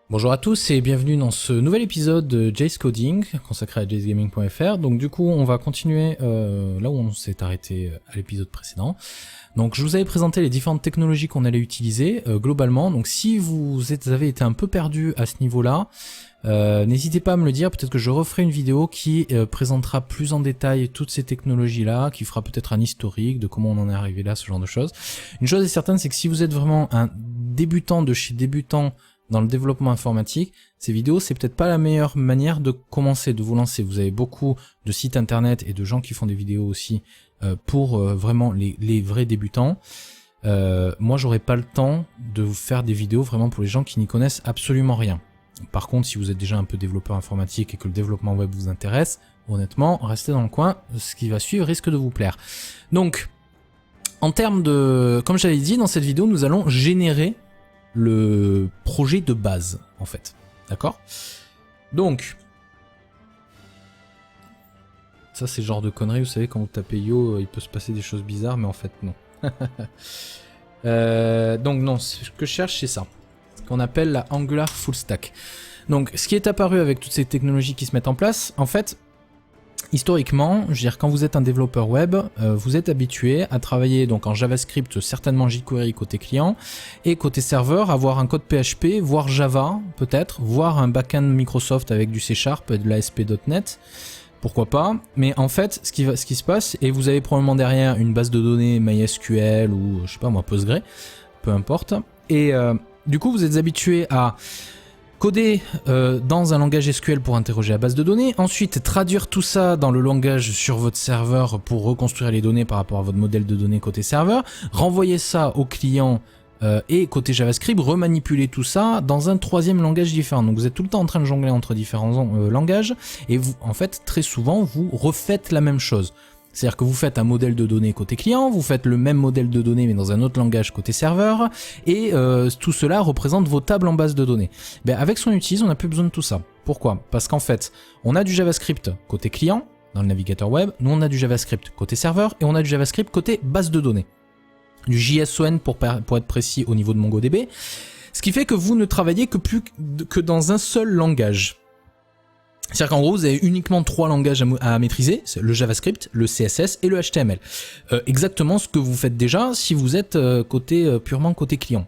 Bonjour à tous et bienvenue dans ce nouvel épisode de Jace Coding consacré à jacegaming.fr. Donc du coup on va continuer là où on s'est arrêté à l'épisode précédent. Donc je vous avais présenté les différentes technologies qu'on allait utiliser globalement. Donc si avez été un peu perdu à ce niveau-là, n'hésitez pas à me le dire, peut-être que je referai une vidéo qui présentera plus en détail toutes ces technologies-là, qui fera peut-être un historique de comment on en est arrivé là, ce genre de choses. Une chose est certaine, c'est que si vous êtes vraiment un débutant de chez débutant dans le développement informatique, ces vidéos, c'est peut-être pas la meilleure manière de commencer, de vous lancer. Vous avez beaucoup de sites internet et de gens qui font des vidéos aussi pour vraiment les vrais débutants. Moi, j'aurais pas le temps de vous faire des vidéos vraiment pour les gens qui n'y connaissent absolument rien. Par contre, si vous êtes déjà un peu développeur informatique et que le développement web vous intéresse, honnêtement, restez dans le coin, ce qui va suivre risque de vous plaire. Donc, en termes de... Comme j'avais dit, dans cette vidéo, nous allons générer le projet de base, en fait. D'accord? Donc, ça c'est le genre de conneries, vous savez, quand vous tapez Yo, il peut se passer des choses bizarres, mais en fait, non. Donc non, ce que je cherche, c'est ça. Ce qu'on appelle la Angular Full Stack. Donc, ce qui est apparu avec toutes ces technologies qui se mettent en place, en fait, historiquement, je veux dire, quand vous êtes un développeur web, vous êtes habitué à travailler donc en JavaScript, certainement jQuery côté client, et côté serveur, avoir un code PHP, voire Java, peut-être, voire un backend Microsoft avec du C# et de l'ASP.NET, pourquoi pas. Mais en fait, ce qui se passe, et vous avez probablement derrière une base de données MySQL ou, je sais pas moi, Postgre, peu importe, et du coup, vous êtes habitué à coder dans un langage SQL pour interroger la base de données, ensuite traduire tout ça dans le langage sur votre serveur pour reconstruire les données par rapport à votre modèle de données côté serveur, renvoyer ça au client et côté JavaScript, remanipuler tout ça dans un troisième langage différent. Donc vous êtes tout le temps en train de jongler entre différents langages et vous, en fait, très souvent, vous refaites la même chose. C'est-à-dire que vous faites un modèle de données côté client, vous faites le même modèle de données mais dans un autre langage côté serveur, et tout cela représente vos tables en base de données. Ben, avec son utilise, on n'a plus besoin de tout ça. Pourquoi? Parce qu'en fait, on a du JavaScript côté client, dans le navigateur web, nous on a du JavaScript côté serveur, et on a du JavaScript côté base de données. Du JSON pour être précis au niveau de MongoDB, ce qui fait que vous ne travaillez que dans un seul langage. C'est-à-dire qu'en gros, vous avez uniquement 3 langages à maîtriser, c'est le JavaScript, le CSS et le HTML. Exactement ce que vous faites déjà si vous êtes purement côté client.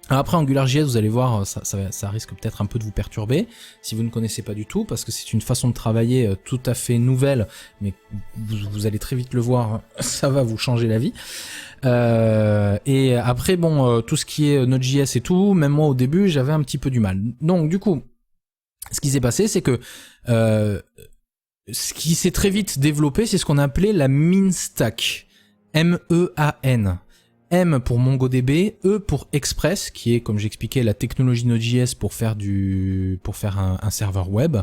Alors après AngularJS, vous allez voir, ça risque peut-être un peu de vous perturber si vous ne connaissez pas du tout, parce que c'est une façon de travailler tout à fait nouvelle, mais vous allez très vite le voir, ça va vous changer la vie. Et après, bon, tout ce qui est Node.js et tout, même moi au début, j'avais un petit peu du mal. Donc du coup, ce qui s'est passé, c'est que ce qui s'est très vite développé, c'est ce qu'on a appelé la min stack. M-E-A-N. M pour MongoDB, E pour Express, qui est, comme j'expliquais, la technologie Node.js pour faire un serveur web.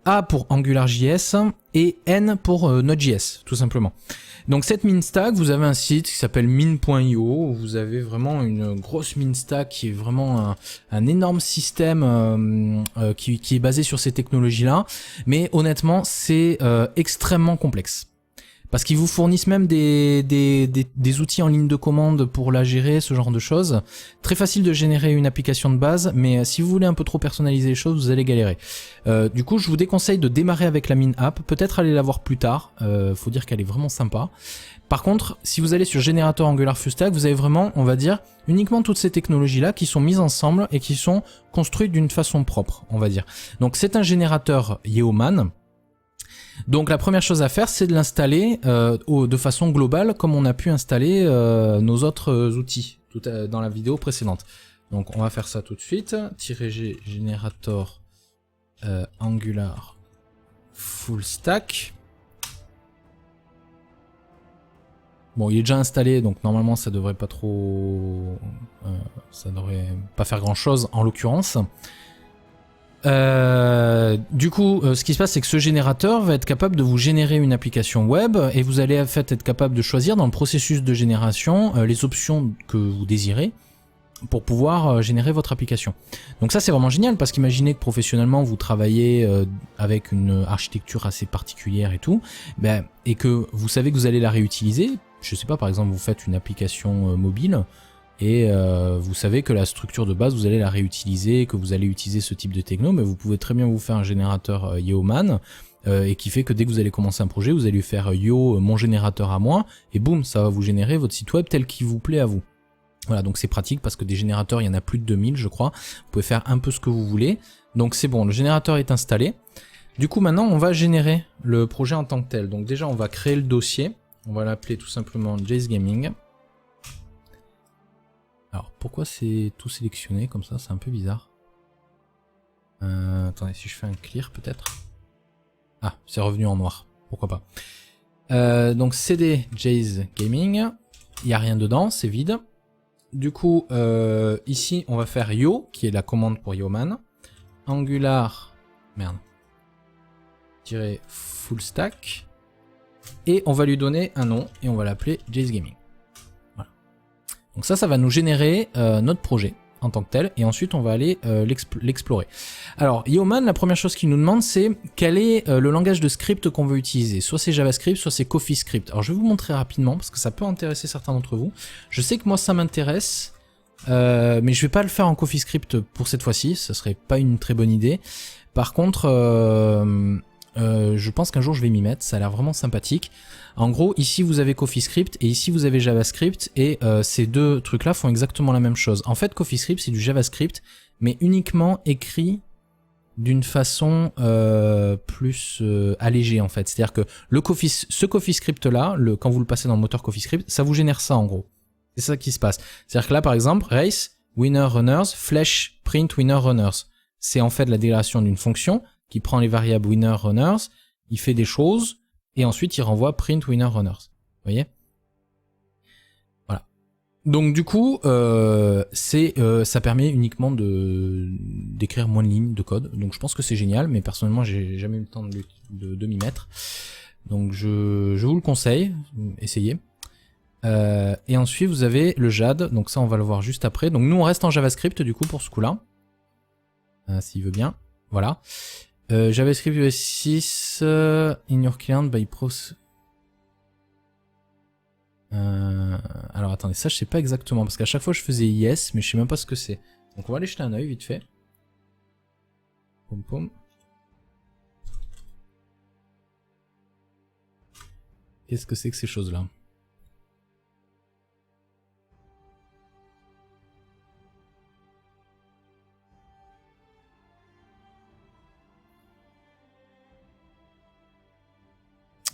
A pour AngularJS et N pour Node.js, tout simplement. Donc cette min stack, vous avez un site qui s'appelle min.io, où vous avez vraiment une grosse min stack qui est vraiment un énorme système qui est basé sur ces technologies-là. Mais honnêtement, c'est extrêmement complexe. Parce qu'ils vous fournissent même des outils en ligne de commande pour la gérer, ce genre de choses. Très facile de générer une application de base, mais si vous voulez un peu trop personnaliser les choses, vous allez galérer. Du coup, je vous déconseille de démarrer avec la min app, peut-être aller la voir plus tard, faut dire qu'elle est vraiment sympa. Par contre, si vous allez sur générateur Angular Full Stack, vous avez vraiment, on va dire, uniquement toutes ces technologies-là qui sont mises ensemble et qui sont construites d'une façon propre, on va dire. Donc c'est un générateur Yeoman. Donc la première chose à faire, c'est de l'installer de façon globale, comme on a pu installer nos autres outils dans la vidéo précédente. Donc on va faire ça tout de suite. -g generator Angular Full Stack. Bon, il est déjà installé, donc normalement ça devrait pas trop, ça devrait pas faire grand chose en l'occurrence. Du coup, ce qui se passe, c'est que ce générateur va être capable de vous générer une application web et vous allez en fait être capable de choisir dans le processus de génération les options que vous désirez pour pouvoir générer votre application. Donc ça c'est vraiment génial parce qu'imaginez que professionnellement vous travaillez avec une architecture assez particulière et tout, et que vous savez que vous allez la réutiliser. Je sais pas, par exemple vous faites une application mobile Et vous savez que la structure de base, vous allez la réutiliser, que vous allez utiliser ce type de techno, mais vous pouvez très bien vous faire un générateur Yeoman, et qui fait que dès que vous allez commencer un projet, vous allez lui faire Yo, mon générateur à moi, et boum, ça va vous générer votre site web tel qu'il vous plaît à vous. Voilà, donc c'est pratique parce que des générateurs, il y en a plus de 2000 je crois, vous pouvez faire un peu ce que vous voulez. Donc c'est bon, le générateur est installé. Du coup maintenant on va générer le projet en tant que tel. Donc déjà on va créer le dossier, on va l'appeler tout simplement Jace Gaming. Alors pourquoi c'est tout sélectionné comme ça, c'est un peu bizarre. Attendez, si je fais un clear peut-être. Ah, c'est revenu en noir, pourquoi pas. Donc CD Jace Gaming, il n'y a rien dedans, c'est vide. Du coup, ici on va faire Yo, qui est la commande pour Yeoman. Angular, merde, full stack. Et on va lui donner un nom, et on va l'appeler Jace Gaming. Donc ça va nous générer notre projet en tant que tel, et ensuite on va aller l'explorer. Alors Yeoman, la première chose qu'il nous demande, c'est quel est le langage de script qu'on veut utiliser. Soit c'est JavaScript, soit c'est CoffeeScript. Alors je vais vous montrer rapidement, parce que ça peut intéresser certains d'entre vous. Je sais que moi ça m'intéresse, mais je vais pas le faire en CoffeeScript pour cette fois-ci, ça serait pas une très bonne idée. Par contre, je pense qu'un jour je vais m'y mettre, ça a l'air vraiment sympathique. En gros, ici vous avez CoffeeScript et ici vous avez JavaScript, et ces deux trucs là font exactement la même chose. En fait, CoffeeScript c'est du JavaScript, mais uniquement écrit d'une façon plus allégée en fait. C'est-à-dire que ce CoffeeScript là, quand vous le passez dans le moteur CoffeeScript, ça vous génère ça en gros. C'est ça qui se passe. C'est-à-dire que là par exemple, race, winner runners, flash, print winner runners. C'est en fait la déclaration d'une fonction qui prend les variables winner runners, il fait des choses, et ensuite il renvoie print winner runners. Vous voyez? Voilà. Donc du coup, ça permet uniquement d'écrire moins de lignes de code. Donc je pense que c'est génial, mais personnellement j'ai jamais eu le temps de m'y mettre. Donc je vous le conseille, essayez. Et ensuite vous avez le JAD, donc ça on va le voir juste après. Donc nous on reste en JavaScript du coup pour ce coup-là. S'il veut bien. Voilà. JavaScript US 6 in your client by pros. Alors attendez, ça je sais pas exactement parce qu'à chaque fois je faisais yes, mais je sais même pas ce que c'est. Donc on va aller jeter un œil vite fait. Pom pom. Qu'est-ce que c'est que ces choses-là?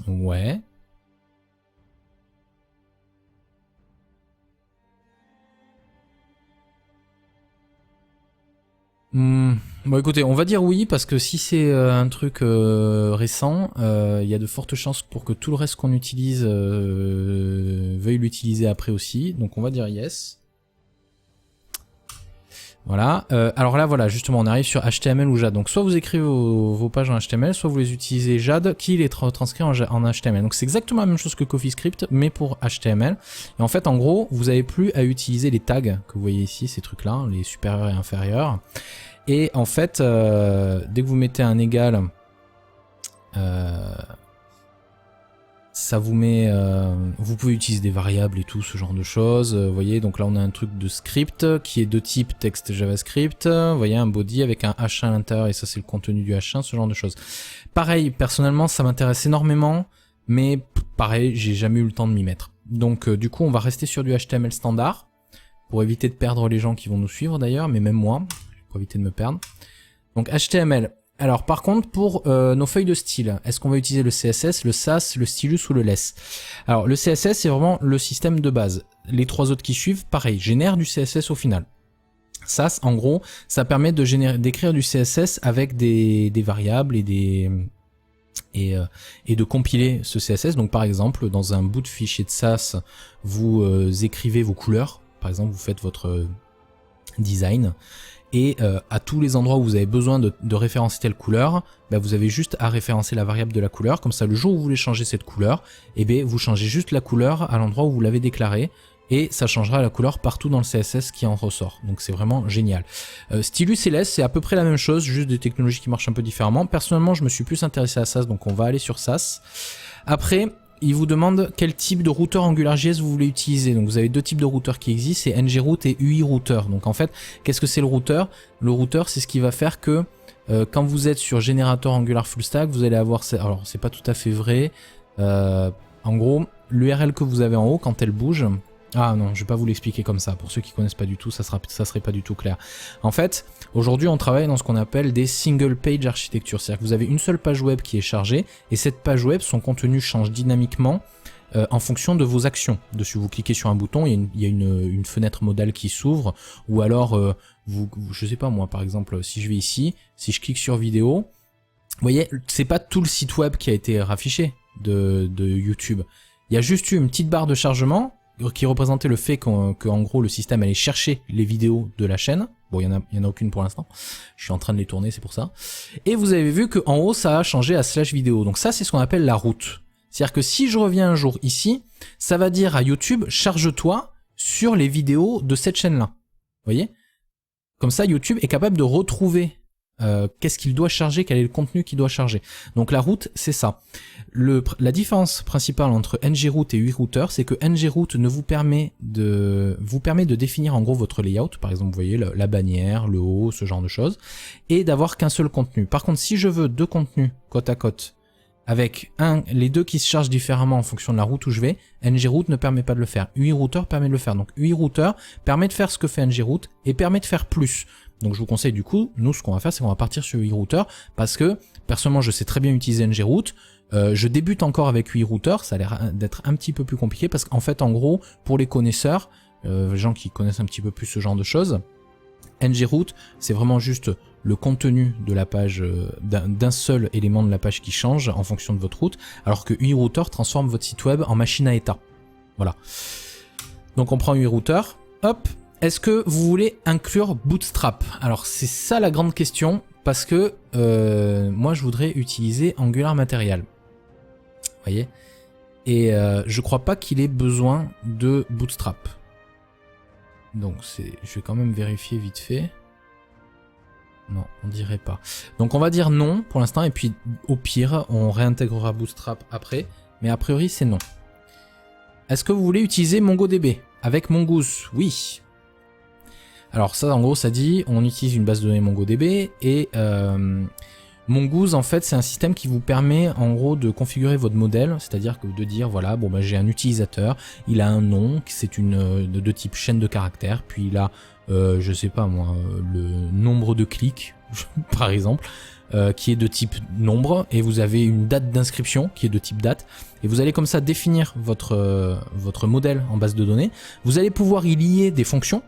Ouais. Bon écoutez, on va dire oui parce que si c'est un truc récent, il y a de fortes chances pour que tout le reste qu'on utilise veuille l'utiliser après aussi. Donc on va dire yes. Voilà. Alors là, voilà, justement, on arrive sur HTML ou JAD. Donc soit vous écrivez vos pages en HTML, soit vous les utilisez JAD, qui les transcrit en HTML. Donc c'est exactement la même chose que CoffeeScript, mais pour HTML. Et en fait, en gros, vous n'avez plus à utiliser les tags que vous voyez ici, ces trucs-là, les supérieurs et inférieurs. Et en fait, dès que vous mettez un égal, ça vous met, vous pouvez utiliser des variables et tout ce genre de choses. Vous voyez, donc là on a un truc de script qui est de type texte JavaScript. Vous voyez, un body avec un H1 à l'intérieur et ça c'est le contenu du H1, ce genre de choses. Pareil, personnellement ça m'intéresse énormément, mais pareil, j'ai jamais eu le temps de m'y mettre. Donc du coup on va rester sur du HTML standard pour éviter de perdre les gens qui vont nous suivre d'ailleurs, mais même moi, pour éviter de me perdre. Donc HTML. Alors par contre pour nos feuilles de style, est-ce qu'on va utiliser le CSS, le Sass, le Stylus ou le Less? Alors le CSS c'est vraiment le système de base. Les trois autres qui suivent, pareil, génèrent du CSS au final. Sass en gros, ça permet d'écrire du CSS avec des variables et de compiler ce CSS. Donc par exemple dans un bout de fichier de Sass, vous écrivez vos couleurs. Par exemple vous faites votre design. Et à tous les endroits où vous avez besoin de référencer telle couleur, bah vous avez juste à référencer la variable de la couleur. Comme ça, le jour où vous voulez changer cette couleur, eh bien, vous changez juste la couleur à l'endroit où vous l'avez déclaré. Et ça changera la couleur partout dans le CSS qui en ressort. Donc c'est vraiment génial. Stylus et Less, c'est à peu près la même chose, juste des technologies qui marchent un peu différemment. Personnellement, je me suis plus intéressé à Sass, donc on va aller sur Sass. Après, il vous demande quel type de routeur AngularJS vous voulez utiliser. Donc vous avez deux types de routeurs qui existent, c'est ngRoute et UIRouter. Donc en fait, qu'est-ce que c'est le routeur? Le routeur, c'est ce qui va faire que quand vous êtes sur générateur Angular Full Stack, vous allez avoir... Alors c'est pas tout à fait vrai. En gros, l'URL que vous avez en haut, quand elle bouge... Ah non, je vais pas vous l'expliquer comme ça. Pour ceux qui connaissent pas du tout, ça serait pas du tout clair. En fait, aujourd'hui, on travaille dans ce qu'on appelle des single page architecture. C'est-à-dire que vous avez une seule page web qui est chargée et cette page web, son contenu change dynamiquement en fonction de vos actions. Dessus, vous cliquez sur un bouton, il y a une fenêtre modale qui s'ouvre, ou alors, je sais pas moi, par exemple, si je vais ici, si je clique sur vidéo, vous voyez, c'est pas tout le site web qui a été raffiché de YouTube. Il y a juste eu une petite barre de chargement qui représentait le fait qu'en gros le système allait chercher les vidéos de la chaîne. Bon, il y en a aucune pour l'instant. Je suis en train de les tourner, c'est pour ça. Et vous avez vu qu'en haut, ça a changé à /vidéo. Donc ça, c'est ce qu'on appelle la route. C'est-à-dire que si je reviens un jour ici, ça va dire à YouTube, charge-toi sur les vidéos de cette chaîne-là. Vous voyez? Comme ça, YouTube est capable de retrouver qu'est-ce qu'il doit charger, quel est le contenu qu'il doit charger. Donc la route, c'est ça. La différence principale entre ngRoute et UIRouter, c'est que ngRoute vous permet de définir en gros votre layout, par exemple vous voyez la bannière, le haut, ce genre de choses, et d'avoir qu'un seul contenu. Par contre, si je veux deux contenus côte à côte, avec les deux qui se chargent différemment en fonction de la route où je vais, ngRoute ne permet pas de le faire. UIRouter permet de le faire. Donc UIRouter permet de faire ce que fait ngRoute et permet de faire plus. Donc je vous conseille du coup, nous ce qu'on va faire, c'est qu'on va partir sur UIRouter parce que personnellement je sais très bien utiliser ngRoute. Je débute encore avec UIRouter, ça a l'air d'être un petit peu plus compliqué parce qu'en fait en gros pour les connaisseurs, les gens qui connaissent un petit peu plus ce genre de choses, ngRoute c'est vraiment juste le contenu de la page, d'un seul élément de la page qui change en fonction de votre route, alors que UIRouter transforme votre site web en machine à état. Voilà. Donc on prend UIRouter, hop. Est-ce que vous voulez inclure Bootstrap? Alors c'est ça la grande question, parce que moi je voudrais utiliser Angular Material. Vous voyez? Et je crois pas qu'il ait besoin de Bootstrap. Donc je vais quand même vérifier vite fait. Non, on dirait pas. Donc on va dire non pour l'instant, et puis au pire on réintégrera Bootstrap après, mais a priori c'est non. Est-ce que vous voulez utiliser MongoDB avec Mongoose? Oui. Alors ça en gros ça dit on utilise une base de données MongoDB et Mongoose en fait c'est un système qui vous permet en gros de configurer votre modèle, c'est-à-dire que de dire voilà bon bah j'ai un utilisateur, il a un nom, c'est de type chaîne de caractères, puis il a je sais pas moi le nombre de clics par exemple qui est de type nombre, et vous avez une date d'inscription qui est de type date, et vous allez comme ça définir votre modèle en base de données. Vous allez pouvoir y lier des fonctions.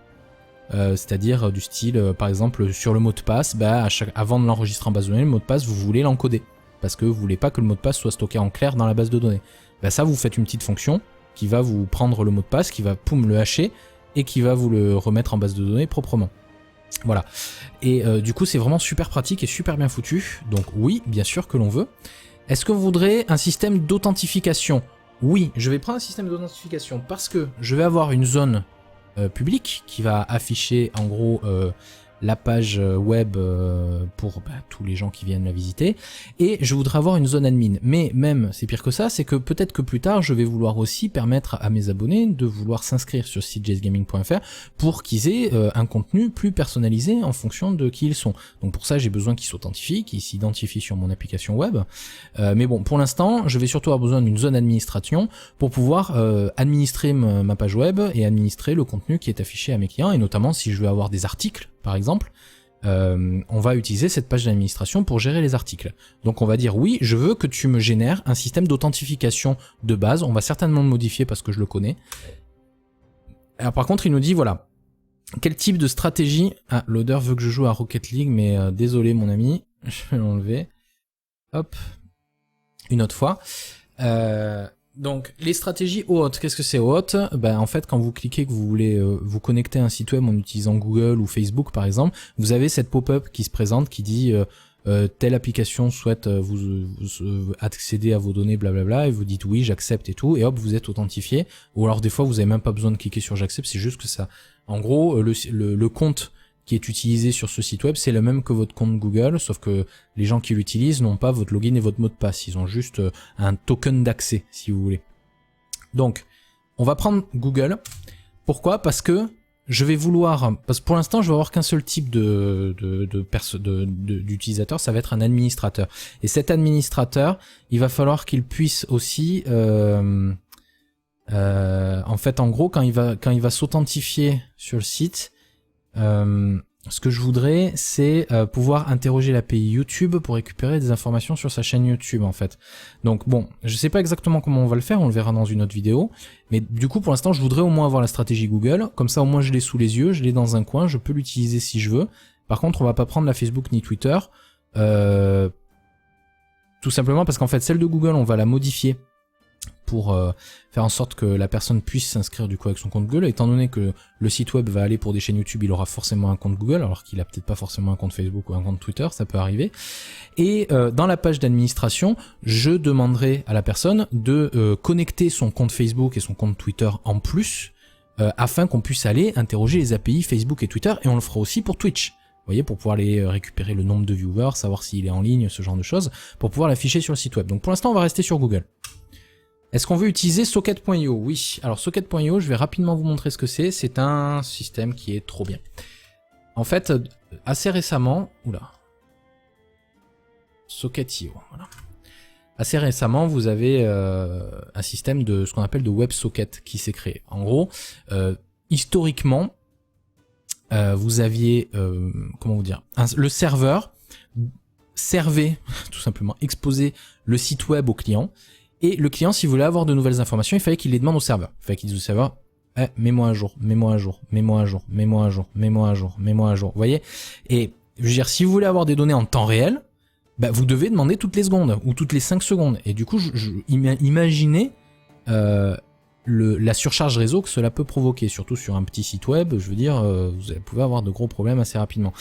C'est-à-dire du style, par exemple, sur le mot de passe, bah, avant de l'enregistrer en base de données, le mot de passe, vous voulez l'encoder, parce que vous voulez pas que le mot de passe soit stocké en clair dans la base de données. Bah, ça, vous faites une petite fonction qui va vous prendre le mot de passe, qui va le hacher, et qui va vous le remettre en base de données proprement. Voilà. Et du coup, c'est vraiment super pratique et super bien foutu. Donc oui, bien sûr que l'on veut. Est-ce que vous voudrez un système d'authentification? Oui, je vais prendre un système d'authentification parce que je vais avoir une zone public qui va afficher en gros la page web pour tous les gens qui viennent la visiter, et je voudrais avoir une zone admin. Mais même c'est pire que ça, c'est que peut-être que plus tard je vais vouloir aussi permettre à mes abonnés de vouloir s'inscrire sur site.jsgaming.fr pour qu'ils aient un contenu plus personnalisé en fonction de qui ils sont. Donc pour ça j'ai besoin qu'ils s'authentifient, qu'ils s'identifient sur mon application web, mais bon pour l'instant je vais surtout avoir besoin d'une zone administration pour pouvoir administrer ma page web et administrer le contenu qui est affiché à mes clients, et notamment si je veux avoir des articles par exemple, on va utiliser cette page d'administration pour gérer les articles. Donc on va dire oui, je veux que tu me génères un système d'authentification de base. On va certainement le modifier parce que je le connais. Alors par contre il nous dit voilà, quel type de stratégie... Ah, loader veut que je joue à Rocket League, mais désolé mon ami, je vais l'enlever. Hop, une autre fois. Donc les stratégies OAuth, qu'est-ce que c'est OAuth? En fait quand vous cliquez que vous voulez vous connecter à un site web en utilisant Google ou Facebook par exemple, vous avez cette pop-up qui se présente qui dit telle application souhaite vous accéder à vos données blablabla, et vous dites oui j'accepte et tout, et hop vous êtes authentifié. Ou alors des fois vous avez même pas besoin de cliquer sur j'accepte, c'est juste que ça, en gros le compte qui est utilisé sur ce site web, c'est le même que votre compte Google, sauf que les gens qui l'utilisent n'ont pas votre login et votre mot de passe, ils ont juste un token d'accès, si vous voulez. Donc, on va prendre Google. Pourquoi? Parce que je vais vouloir, parce que pour l'instant, je vais avoir qu'un seul type d'utilisateur, ça va être un administrateur. Et cet administrateur, il va falloir qu'il puisse aussi, en fait, en gros, quand il va s'authentifier sur le site, ce que je voudrais, c'est pouvoir interroger l'API YouTube pour récupérer des informations sur sa chaîne YouTube, en fait. Donc bon, je sais pas exactement comment on va le faire, on le verra dans une autre vidéo. Mais du coup, pour l'instant, je voudrais au moins avoir la stratégie Google. Comme ça, au moins, je l'ai sous les yeux, je l'ai dans un coin, je peux l'utiliser si je veux. Par contre, on va pas prendre la Facebook ni Twitter. Tout simplement parce qu'en fait, celle de Google, on va la modifier pour faire en sorte que la personne puisse s'inscrire du coup avec son compte Google, étant donné que le site web va aller pour des chaînes YouTube, il aura forcément un compte Google, alors qu'il a peut-être pas forcément un compte Facebook ou un compte Twitter, ça peut arriver. Et dans la page d'administration, je demanderai à la personne de connecter son compte Facebook et son compte Twitter en plus, afin qu'on puisse aller interroger les API Facebook et Twitter, et on le fera aussi pour Twitch. Vous voyez, pour pouvoir aller récupérer le nombre de viewers, savoir s'il est en ligne, ce genre de choses, pour pouvoir l'afficher sur le site web. Donc pour l'instant, on va rester sur Google. Est-ce qu'on veut utiliser Socket.io? Oui. Alors Socket.io, je vais rapidement vous montrer ce que c'est. C'est un système qui est trop bien. En fait, assez récemment... Oula. Socket.io, voilà. Assez récemment, vous avez un système de ce qu'on appelle de WebSocket qui s'est créé. En gros, historiquement, vous aviez... comment vous dire, le serveur servait, tout simplement, exposait le site web au client. Et le client, s'il voulait avoir de nouvelles informations, il fallait qu'il les demande au serveur. Il fallait qu'il dise au serveur, mets-moi à jour, mets-moi à jour, mets-moi à jour, mets-moi à jour, mets-moi à jour, mets-moi à jour. Vous voyez? Et je veux dire, si vous voulez avoir des données en temps réel, bah, vous devez demander toutes les secondes ou toutes les 5 secondes. Et du coup, imaginez la surcharge réseau que cela peut provoquer, surtout sur un petit site web. Je veux dire, vous pouvez avoir de gros problèmes assez rapidement.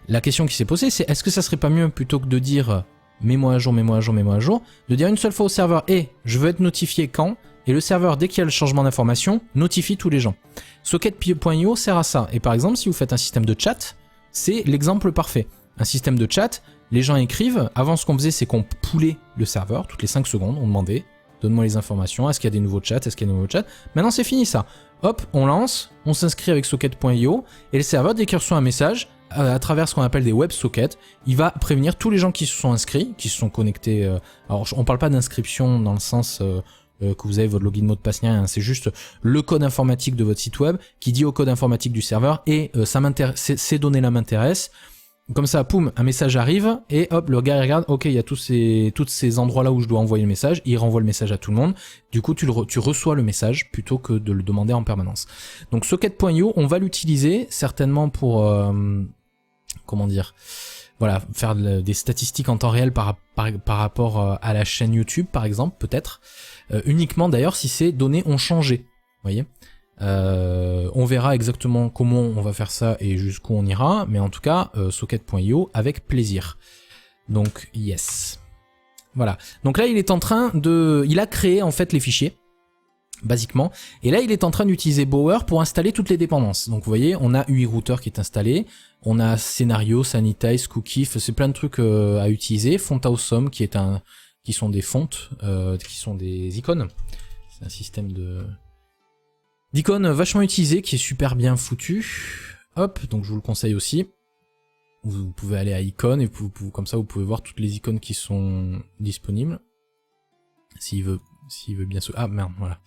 La question qui s'est posée, c'est est-ce que ça serait pas mieux, plutôt que de dire mets-moi à jour, mets-moi à jour, mets-moi à jour, de dire une seule fois au serveur, je veux être notifié quand, et le serveur, dès qu'il y a le changement d'information, notifie tous les gens. Socket.io sert à ça. Et par exemple, si vous faites un système de chat, c'est l'exemple parfait. Un système de chat, les gens écrivent, avant ce qu'on faisait, c'est qu'on poulait le serveur, toutes les 5 secondes, on demandait, donne-moi les informations, est-ce qu'il y a des nouveaux chats, est-ce qu'il y a des nouveaux chats. Maintenant c'est fini ça. Hop, on lance, on s'inscrit avec Socket.io, et le serveur, dès qu'il reçoit un message, à travers ce qu'on appelle des WebSockets, il va prévenir tous les gens qui se sont inscrits, qui se sont connectés. Alors on parle pas d'inscription dans le sens que vous avez votre login, mot de passe, rien, c'est juste le code informatique de votre site web qui dit au code informatique du serveur, et ça m'intéresse, ces données-là m'intéressent. Comme ça, poum, un message arrive, et hop, le gars il regarde, ok, il y a tous ces endroits-là où je dois envoyer le message, il renvoie le message à tout le monde, du coup tu reçois le message plutôt que de le demander en permanence. Donc Socket.io, on va l'utiliser certainement pour, comment dire, voilà, faire des statistiques en temps réel par rapport à la chaîne YouTube par exemple, peut-être, uniquement d'ailleurs si ces données ont changé, vous voyez. On verra exactement comment on va faire ça et jusqu'où on ira, mais en tout cas Socket.io avec plaisir. Donc yes, voilà. Donc là il est en train de, il a créé en fait les fichiers basiquement, et là il est en train d'utiliser Bower pour installer toutes les dépendances. Donc vous voyez, on a UI Router qui est installé, on a Scénario, Sanitize, Cookie, c'est plein de trucs à utiliser. Font Awesome qui sont des fontes, qui sont des icônes. C'est un système d'icônes vachement utilisé, qui est super bien foutu. Hop, donc je vous le conseille aussi. Vous pouvez aller à icônes, et comme ça vous pouvez voir toutes les icônes qui sont disponibles. S'il veut bien se... Ah merde, voilà.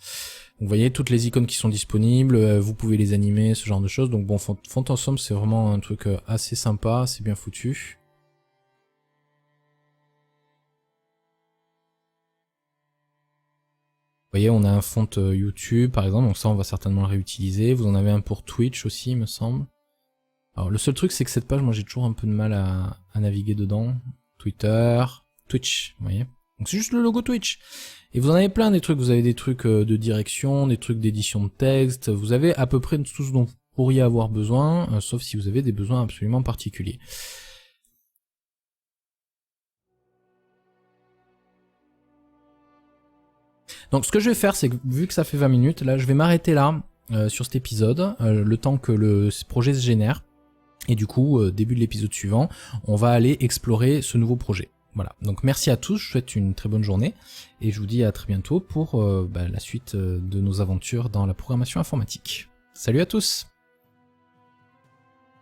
Vous voyez toutes les icônes qui sont disponibles, vous pouvez les animer, ce genre de choses. Donc bon, Font Awesome c'est vraiment un truc assez sympa, c'est bien foutu. Vous voyez, on a un font YouTube par exemple, donc ça on va certainement le réutiliser. Vous en avez un pour Twitch aussi, il me semble. Alors le seul truc c'est que cette page, moi j'ai toujours un peu de mal à naviguer dedans. Twitter, Twitch, vous voyez. Donc c'est juste le logo Twitch. Et vous en avez plein des trucs, vous avez des trucs de direction, des trucs d'édition de texte, vous avez à peu près tout ce dont vous pourriez avoir besoin, sauf si vous avez des besoins absolument particuliers. Donc ce que je vais faire, c'est que vu que ça fait 20 minutes, là je vais m'arrêter là sur cet épisode, le temps que le projet se génère. Et du coup, début de l'épisode suivant, on va aller explorer ce nouveau projet. Voilà, donc merci à tous, je vous souhaite une très bonne journée, et je vous dis à très bientôt pour la suite de nos aventures dans la programmation informatique. Salut à tous!